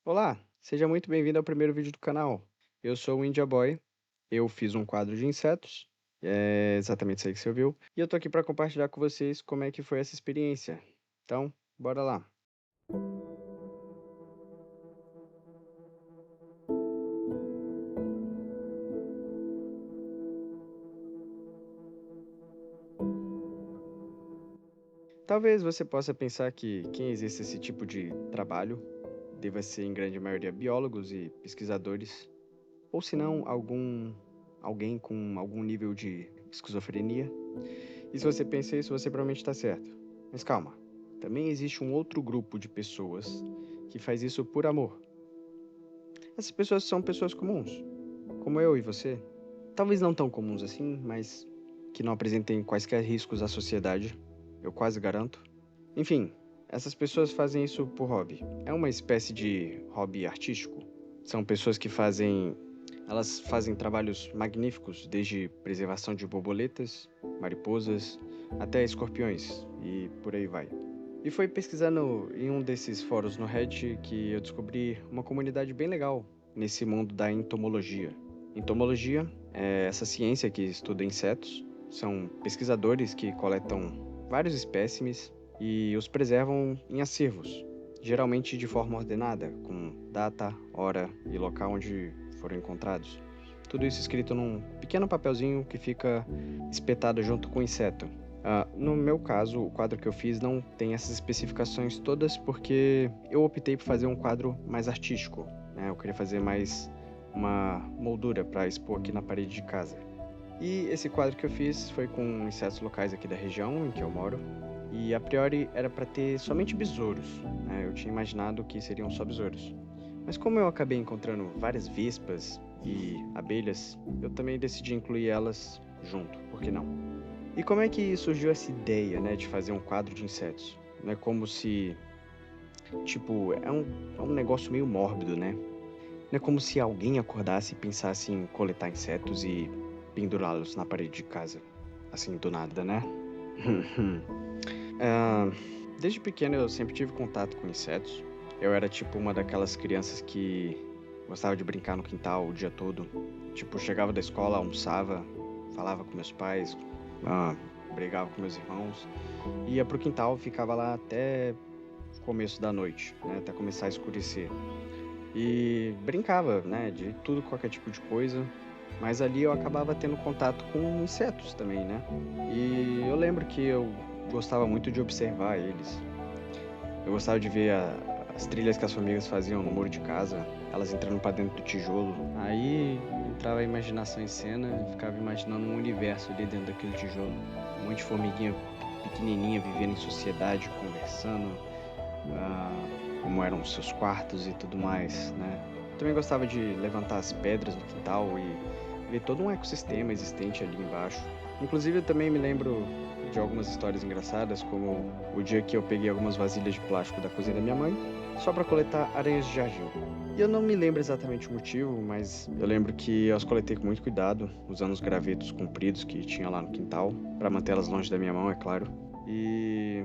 Olá, seja muito bem-vindo ao primeiro vídeo do canal. Eu sou o India Boy, eu fiz um quadro de insetos, é exatamente isso aí que você ouviu, e eu tô aqui para compartilhar com vocês como é que foi essa experiência. Então, bora lá. Talvez você possa pensar que quem exerce esse tipo de trabalho deva ser em grande maioria biólogos e pesquisadores, ou se não, alguém com algum nível de esquizofrenia. E se você pensa isso, você provavelmente está certo. Mas calma, também existe um outro grupo de pessoas que faz isso por amor. Essas pessoas são pessoas comuns, como eu e você. Talvez não tão comuns assim, mas que não apresentem quaisquer riscos à sociedade, eu quase garanto. Enfim, essas pessoas fazem isso por hobby. É uma espécie de hobby artístico. São pessoas que elas fazem trabalhos magníficos, desde preservação de borboletas, mariposas, até escorpiões e por aí vai. E foi pesquisando em um desses fóruns no Reddit que eu descobri uma comunidade bem legal nesse mundo da entomologia. Entomologia é essa ciência que estuda insetos. São pesquisadores que coletam vários espécimes e os preservam em acervos, geralmente de forma ordenada, com data, hora e local onde foram encontrados. Tudo isso escrito num pequeno papelzinho que fica espetado junto com o inseto. No meu caso, o quadro que eu fiz não tem essas especificações todas porque eu optei por fazer um quadro mais artístico, né? Eu queria fazer mais uma moldura para expor aqui na parede de casa. E esse quadro que eu fiz foi com insetos locais aqui da região em que eu moro. E a priori era para ter somente besouros, né? Eu tinha imaginado que seriam só besouros. Mas como eu acabei encontrando várias vespas e abelhas, eu também decidi incluir elas junto, por que não? E como é que surgiu essa ideia, né, de fazer um quadro de insetos? Não é como se, tipo, é um negócio meio mórbido, né? Não é como se alguém acordasse e pensasse em coletar insetos e pendurá-los na parede de casa. Assim, do nada, né? Ah, desde pequeno eu sempre tive contato com insetos. Eu era tipo uma daquelas crianças que gostava de brincar no quintal o dia todo. Tipo, chegava da escola, almoçava, falava com meus pais, ah, brigava com meus irmãos, ia pro quintal, ficava lá até o começo da noite, né, até começar a escurecer. E brincava, né, de tudo, qualquer tipo de coisa. Mas ali eu acabava tendo contato com insetos também, né? E eu lembro que eu gostava muito de observar eles. Eu gostava de ver as trilhas que as formigas faziam no muro de casa, elas entrando para dentro do tijolo. Aí entrava a imaginação em cena e ficava imaginando um universo ali dentro daquele tijolo. Um monte de formiguinha pequenininha vivendo em sociedade, conversando, como eram os seus quartos e tudo mais, né? Também gostava de levantar as pedras no quintal e ver todo um ecossistema existente ali embaixo. Inclusive, eu também me lembro de algumas histórias engraçadas, como o dia que eu peguei algumas vasilhas de plástico da cozinha da minha mãe, só para coletar aranhas de jardim. E eu não me lembro exatamente o motivo, mas eu lembro que eu as coletei com muito cuidado, usando os gravetos compridos que tinha lá no quintal, para mantê-las longe da minha mão, é claro. E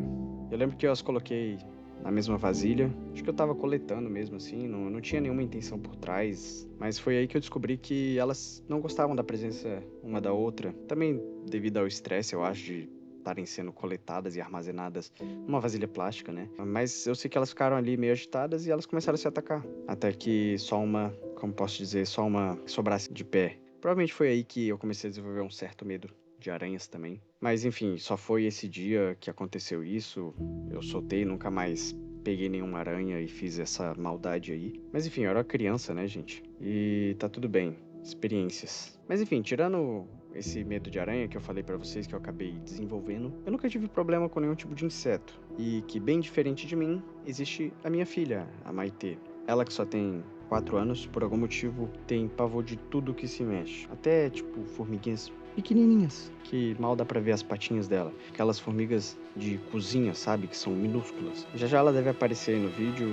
eu lembro que eu as coloquei na mesma vasilha. Acho que eu tava coletando mesmo, assim, não tinha nenhuma intenção por trás. Mas foi aí que eu descobri que elas não gostavam da presença uma da outra. Também devido ao estresse, eu acho, de estarem sendo coletadas e armazenadas numa vasilha plástica, né? Mas eu sei que elas ficaram ali meio agitadas e elas começaram a se atacar. Até que só uma, como posso dizer, só uma sobrasse de pé. Provavelmente foi aí que eu comecei a desenvolver um certo medo de aranhas também. Mas enfim, só foi esse dia que aconteceu isso. Eu soltei, nunca mais peguei nenhuma aranha e fiz essa maldade aí. Mas enfim, eu era criança, né, gente? E tá tudo bem. Experiências. Mas enfim, tirando esse medo de aranha que eu falei pra vocês que eu acabei desenvolvendo, eu nunca tive problema com nenhum tipo de inseto. E que bem diferente de mim, existe a minha filha, a Maitê. Ela que só tem 4 anos, por algum motivo, tem pavor de tudo que se mexe. Até, tipo, formiguinhas pequenininhas, que mal dá pra ver as patinhas dela. Aquelas formigas de cozinha, sabe? Que são minúsculas. Já já ela deve aparecer aí no vídeo,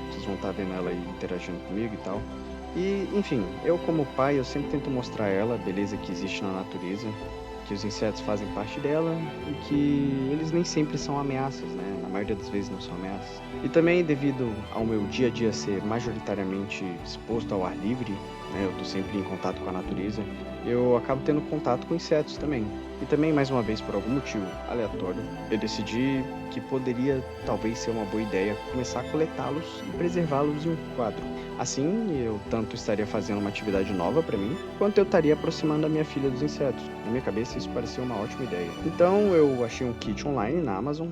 vocês vão estar vendo ela aí interagindo comigo e tal. E, enfim, eu como pai, eu sempre tento mostrar a ela a beleza que existe na natureza, que os insetos fazem parte dela e que eles nem sempre são ameaças, né? Na maioria das vezes não são ameaças. E também devido ao meu dia a dia ser majoritariamente exposto ao ar livre, né? Eu tô sempre em contato com a natureza, eu acabo tendo contato com insetos também. E também, mais uma vez, por algum motivo aleatório, eu decidi que poderia talvez ser uma boa ideia começar a coletá-los e preservá-los em um quadro. Assim, eu tanto estaria fazendo uma atividade nova para mim, quanto eu estaria aproximando a minha filha dos insetos. Na minha cabeça, isso parecia uma ótima ideia. Então, eu achei um kit online na Amazon,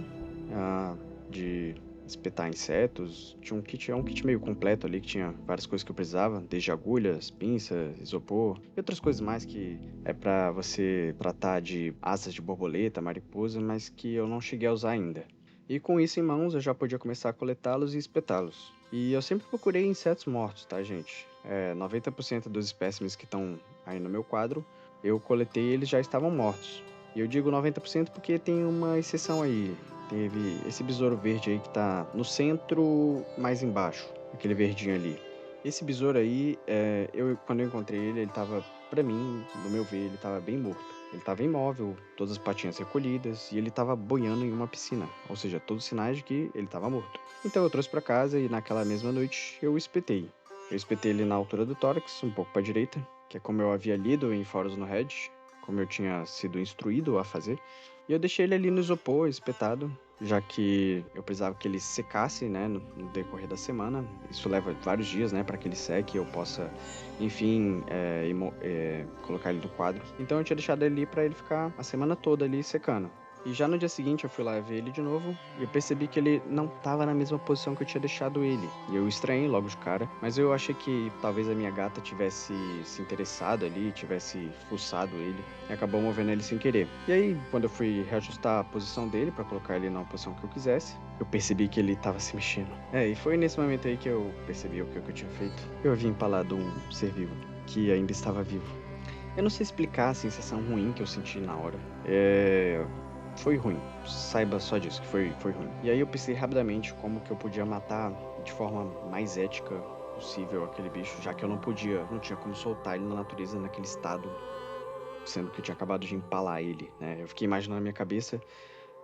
de espetar insetos. Tinha um kit meio completo ali que tinha várias coisas que eu precisava, desde agulhas, pinças, isopor e outras coisas mais que é para você tratar de asas de borboleta, mariposa, mas que eu não cheguei a usar ainda. E com isso em mãos, eu já podia começar a coletá-los e espetá-los. E eu sempre procurei insetos mortos, tá, gente? 90% dos espécimes que estão aí no meu quadro, eu coletei e eles já estavam mortos. E eu digo 90% porque tem uma exceção aí. Teve esse besouro verde aí que tá no centro, mais embaixo, aquele verdinho ali. Esse besouro aí, quando eu encontrei ele, ele tava, pra mim, no meu ver, ele tava bem morto. Ele tava imóvel, todas as patinhas recolhidas, e ele tava boiando em uma piscina. Ou seja, todos os sinais de que ele tava morto. Então eu trouxe pra casa e naquela mesma noite eu espetei. Eu espetei ele na altura do tórax, um pouco pra direita, que é como eu havia lido em fóruns no Reddit, como eu tinha sido instruído a fazer. E eu deixei ele ali no isopor, espetado, já que eu precisava que ele secasse, né, no decorrer da semana. Isso leva vários dias, né, para que ele seque e eu possa, enfim, colocar ele no quadro. Então eu tinha deixado ele ali para ele ficar a semana toda ali secando. E já no dia seguinte eu fui lá ver ele de novo e eu percebi que ele não estava na mesma posição que eu tinha deixado ele. E eu estranhei logo de cara, mas eu achei que talvez a minha gata tivesse se interessado ali, tivesse fuçado ele e acabou movendo ele sem querer. E aí, quando eu fui reajustar a posição dele para colocar ele na posição que eu quisesse, eu percebi que ele estava se mexendo. E foi nesse momento aí que eu percebi o que eu tinha feito. Eu havia empalado um ser vivo que ainda estava vivo. Eu não sei explicar a sensação ruim que eu senti na hora. Foi ruim. Saiba só disso, que foi ruim. E aí eu pensei rapidamente como que eu podia matar de forma mais ética possível aquele bicho, já que eu não tinha como soltar ele na natureza naquele estado, sendo que eu tinha acabado de empalar ele, né? Eu fiquei imaginando na minha cabeça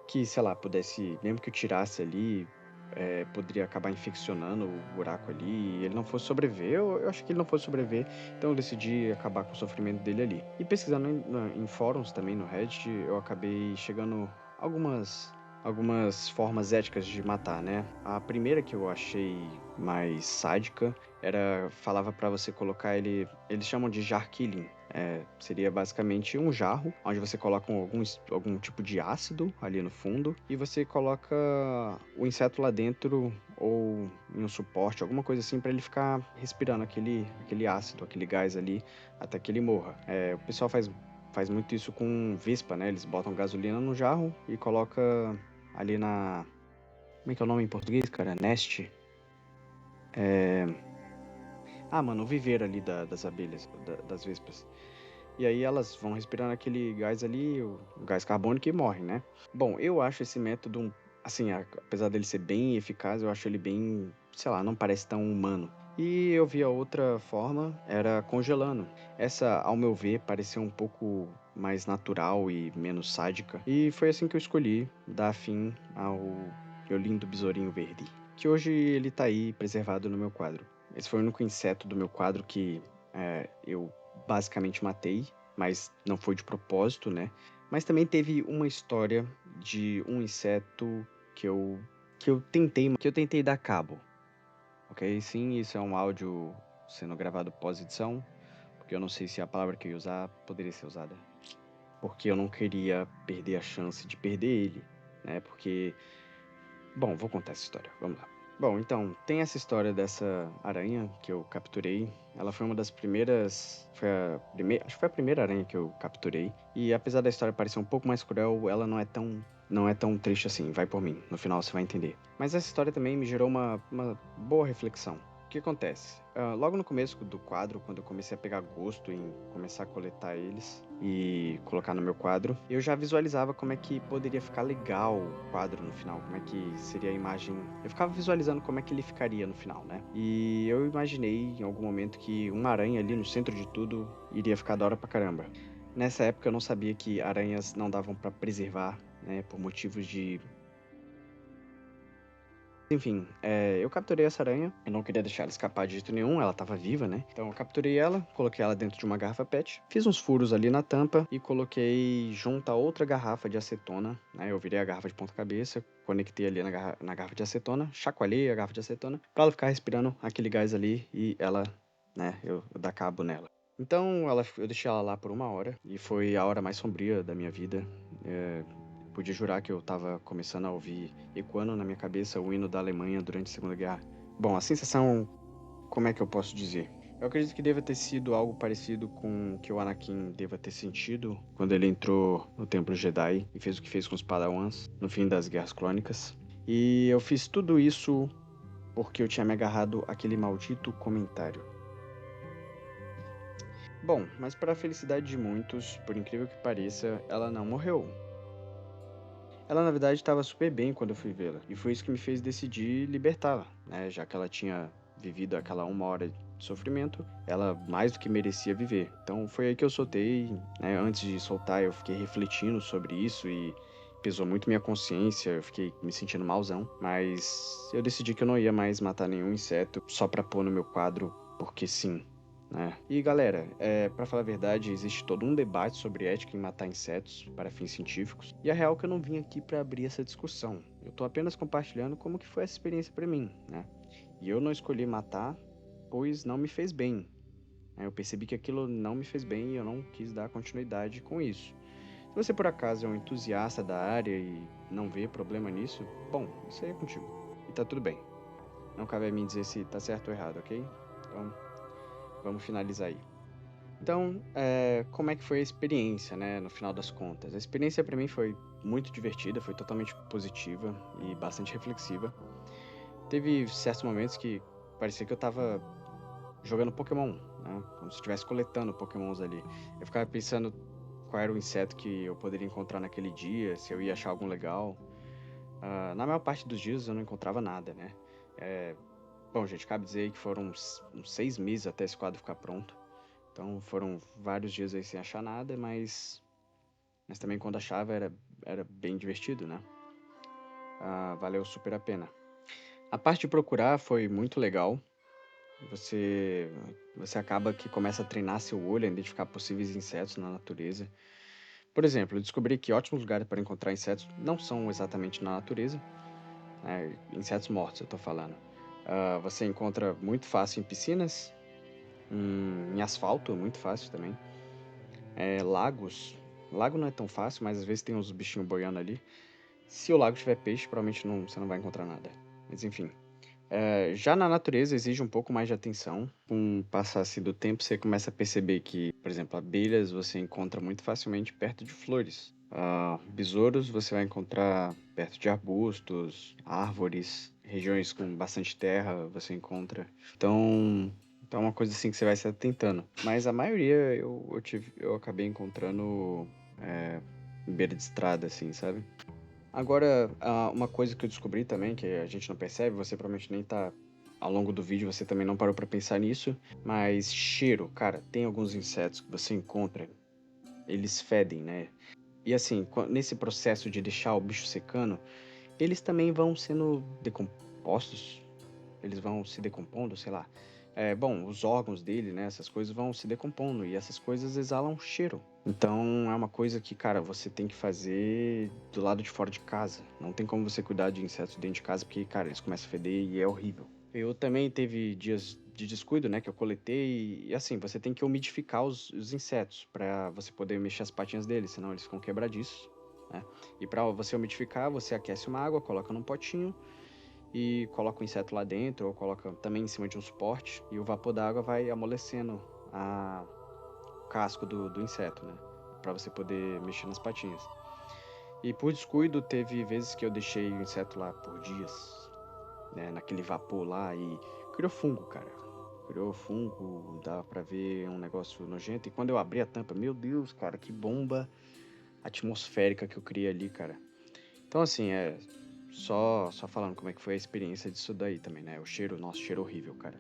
que, sei lá, pudesse, mesmo que eu tirasse ali, poderia acabar infeccionando o buraco ali e ele não fosse sobreviver. Eu acho que ele não fosse sobreviver, então eu decidi acabar com o sofrimento dele ali. E pesquisando em fóruns também no Reddit, eu acabei chegando a algumas formas éticas de matar, né? A primeira que eu achei mais sádica falava pra você colocar ele, eles chamam de jar killing. Seria basicamente um jarro onde você coloca algum tipo de ácido ali no fundo e você coloca o inseto lá dentro ou em um suporte, alguma coisa assim, para ele ficar respirando aquele ácido, aquele gás ali até que ele morra. O pessoal faz muito isso com vespa, né? Eles botam gasolina no jarro e coloca ali na... Como é que é o nome em português, cara? Nest? Mano, o viveiro ali das abelhas, das vespas. E aí elas vão respirando aquele gás ali, o gás carbônico e morrem, né? Bom, eu acho esse método, assim, apesar dele ser bem eficaz, eu acho ele bem, sei lá, não parece tão humano. E eu vi a outra forma, era congelando. Essa, ao meu ver, parecia um pouco mais natural e menos sádica. E foi assim que eu escolhi dar fim ao meu lindo besourinho verde. Que hoje ele tá aí preservado no meu quadro. Esse foi o único inseto do meu quadro que eu basicamente matei, mas não foi de propósito, né? Mas também teve uma história de um inseto que eu tentei dar cabo, ok? Sim, isso é um áudio sendo gravado pós-edição, porque eu não sei se a palavra que eu ia usar poderia ser usada. Porque eu não queria perder a chance de perder ele, né? Porque... Bom, vou contar essa história, vamos lá. Bom, então, tem essa história dessa aranha que eu capturei. Ela foi uma das primeiras. Acho que foi a primeira aranha que eu capturei. E apesar da história parecer um pouco mais cruel, ela não é tão triste assim. Vai por mim, no final você vai entender. Mas essa história também me gerou uma boa reflexão. O que acontece? Logo no começo do quadro, quando eu comecei a pegar gosto em começar a coletar eles e colocar no meu quadro, eu já visualizava como é que poderia ficar legal o quadro no final, como é que seria a imagem. Eu ficava visualizando como é que ele ficaria no final, né? E eu imaginei em algum momento que uma aranha ali no centro de tudo iria ficar da hora pra caramba. Nessa época eu não sabia que aranhas não davam pra preservar, né, por motivos de. Enfim, eu capturei essa aranha, eu não queria deixar ela escapar de jeito nenhum, ela tava viva, né? Então eu capturei ela, coloquei ela dentro de uma garrafa PET, fiz uns furos ali na tampa e coloquei junto a outra garrafa de acetona, né? Eu virei a garrafa de ponta cabeça, conectei ali na garrafa de acetona, chacoalhei a garrafa de acetona pra ela ficar respirando aquele gás ali e ela, né, eu dar cabo nela. Então eu deixei ela lá por 1 hora e foi a hora mais sombria da minha vida. É, Podia jurar que eu tava começando a ouvir ecoando na minha cabeça o hino da Alemanha durante a Segunda Guerra. Bom, a sensação, como é que eu posso dizer? Eu acredito que deva ter sido algo parecido com o que o Anakin deva ter sentido quando ele entrou no Templo Jedi e fez o que fez com os Padawans no fim das Guerras Clônicas. E eu fiz tudo isso porque eu tinha me agarrado àquele maldito comentário. Bom, mas para a felicidade de muitos, por incrível que pareça, ela não morreu. Ela, na verdade, estava super bem quando eu fui vê-la, e foi isso que me fez decidir libertá-la, né? Já que ela tinha vivido aquela 1 hora de sofrimento, ela mais do que merecia viver. Então foi aí que eu soltei, né? Antes de soltar, eu fiquei refletindo sobre isso e pesou muito minha consciência, eu fiquei me sentindo malzão, mas eu decidi que eu não ia mais matar nenhum inseto só pra pôr no meu quadro, porque sim. Né? E galera, para falar a verdade, existe todo um debate sobre ética em matar insetos para fins científicos, e a real é que eu não vim aqui para abrir essa discussão. Eu tô apenas compartilhando como que foi essa experiência para mim, né? E eu não escolhi matar, pois não me fez bem. Né? Eu percebi que aquilo não me fez bem e eu não quis dar continuidade com isso. Se você por acaso é um entusiasta da área e não vê problema nisso, bom, isso aí é contigo. E tá tudo bem. Não cabe a mim dizer se tá certo ou errado, ok? Então, vamos finalizar aí. Então, como é que foi a experiência, né, no final das contas? A experiência para mim foi muito divertida, foi totalmente positiva e bastante reflexiva. Teve certos momentos que parecia que eu tava jogando Pokémon, né, como se estivesse coletando Pokémons ali. Eu ficava pensando qual era o inseto que eu poderia encontrar naquele dia, se eu ia achar algum legal. Na maior parte dos dias eu não encontrava nada, né? É, Bom, gente, cabe dizer aí que foram uns 6 meses até esse quadro ficar pronto. Então foram vários dias aí sem achar nada, mas também quando achava era bem divertido, né? Valeu super a pena. A parte de procurar foi muito legal. Você, você acaba que começa a treinar seu olho a identificar possíveis insetos na natureza. Por exemplo, eu descobri que ótimos lugares para encontrar insetos não são exatamente na natureza, né? Insetos mortos, eu tô falando. Você encontra muito fácil em piscinas, em asfalto, muito fácil também. Lagos. Lago não é tão fácil, mas às vezes tem uns bichinhos boiando ali. Se o lago tiver peixe, provavelmente você não vai encontrar nada. Mas enfim. Já na natureza exige um pouco mais de atenção. Com o passar assim, do tempo, você começa a perceber que, por exemplo, abelhas você encontra muito facilmente perto de flores. Besouros você vai encontrar perto de arbustos, árvores, regiões com bastante terra você encontra. Então é uma coisa assim que você vai se atentando. Mas a maioria eu acabei encontrando em beira de estrada, assim, sabe? Agora, uma coisa que eu descobri também, que a gente não percebe, você provavelmente nem tá. Ao longo do vídeo você também não parou pra pensar nisso, mas cheiro, cara, tem alguns insetos que você encontra, eles fedem, né? E assim, nesse processo de deixar o bicho secando, eles também vão sendo decompostos, eles vão se decompondo, sei lá. Bom, os órgãos dele, né, essas coisas vão se decompondo e essas coisas exalam cheiro. Então é uma coisa que, cara, você tem que fazer do lado de fora de casa. Não tem como você cuidar de insetos dentro de casa porque, cara, eles começam a feder e é horrível. Eu também teve dias de descuido, né, que eu coletei e assim, você tem que umidificar os insetos para você poder mexer as patinhas deles, senão eles ficam quebradiços, né? E para você umidificar, você aquece uma água, coloca num potinho e coloca o inseto lá dentro, ou coloca também em cima de um suporte, e o vapor da água vai amolecendo o casco do inseto, né? Pra você poder mexer nas patinhas. E por descuido, teve vezes que eu deixei o inseto lá por dias, né? Naquele vapor lá e criou fungo, cara. Criou fungo, dava pra ver um negócio nojento. E quando eu abri a tampa, meu Deus, cara, que bomba atmosférica que eu criei ali, cara. Então, assim, só falando como é que foi a experiência disso daí também, né? O cheiro, nossa, cheiro horrível, cara.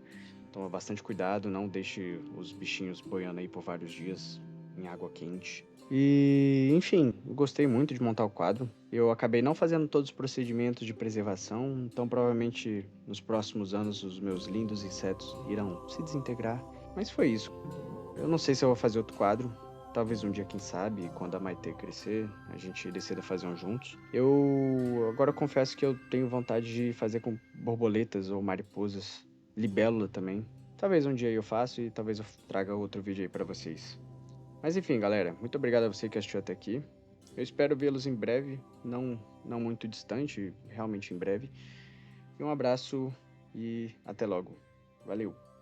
Toma bastante cuidado, não deixe os bichinhos boiando aí por vários dias. em água quente. E, enfim, eu gostei muito de montar o quadro. Eu acabei não fazendo todos os procedimentos de preservação, então provavelmente nos próximos anos os meus lindos insetos irão se desintegrar. Mas foi isso. Eu não sei se eu vou fazer outro quadro. Talvez um dia, quem sabe, quando a Maitê crescer, a gente decida fazer um juntos. Eu agora confesso que eu tenho vontade de fazer com borboletas ou mariposas, libélula também. Talvez um dia eu faça e talvez eu traga outro vídeo aí pra vocês. Mas enfim, galera, muito obrigado a você que assistiu até aqui. Eu espero vê-los em breve, não muito distante, realmente em breve. E um abraço e até logo. Valeu!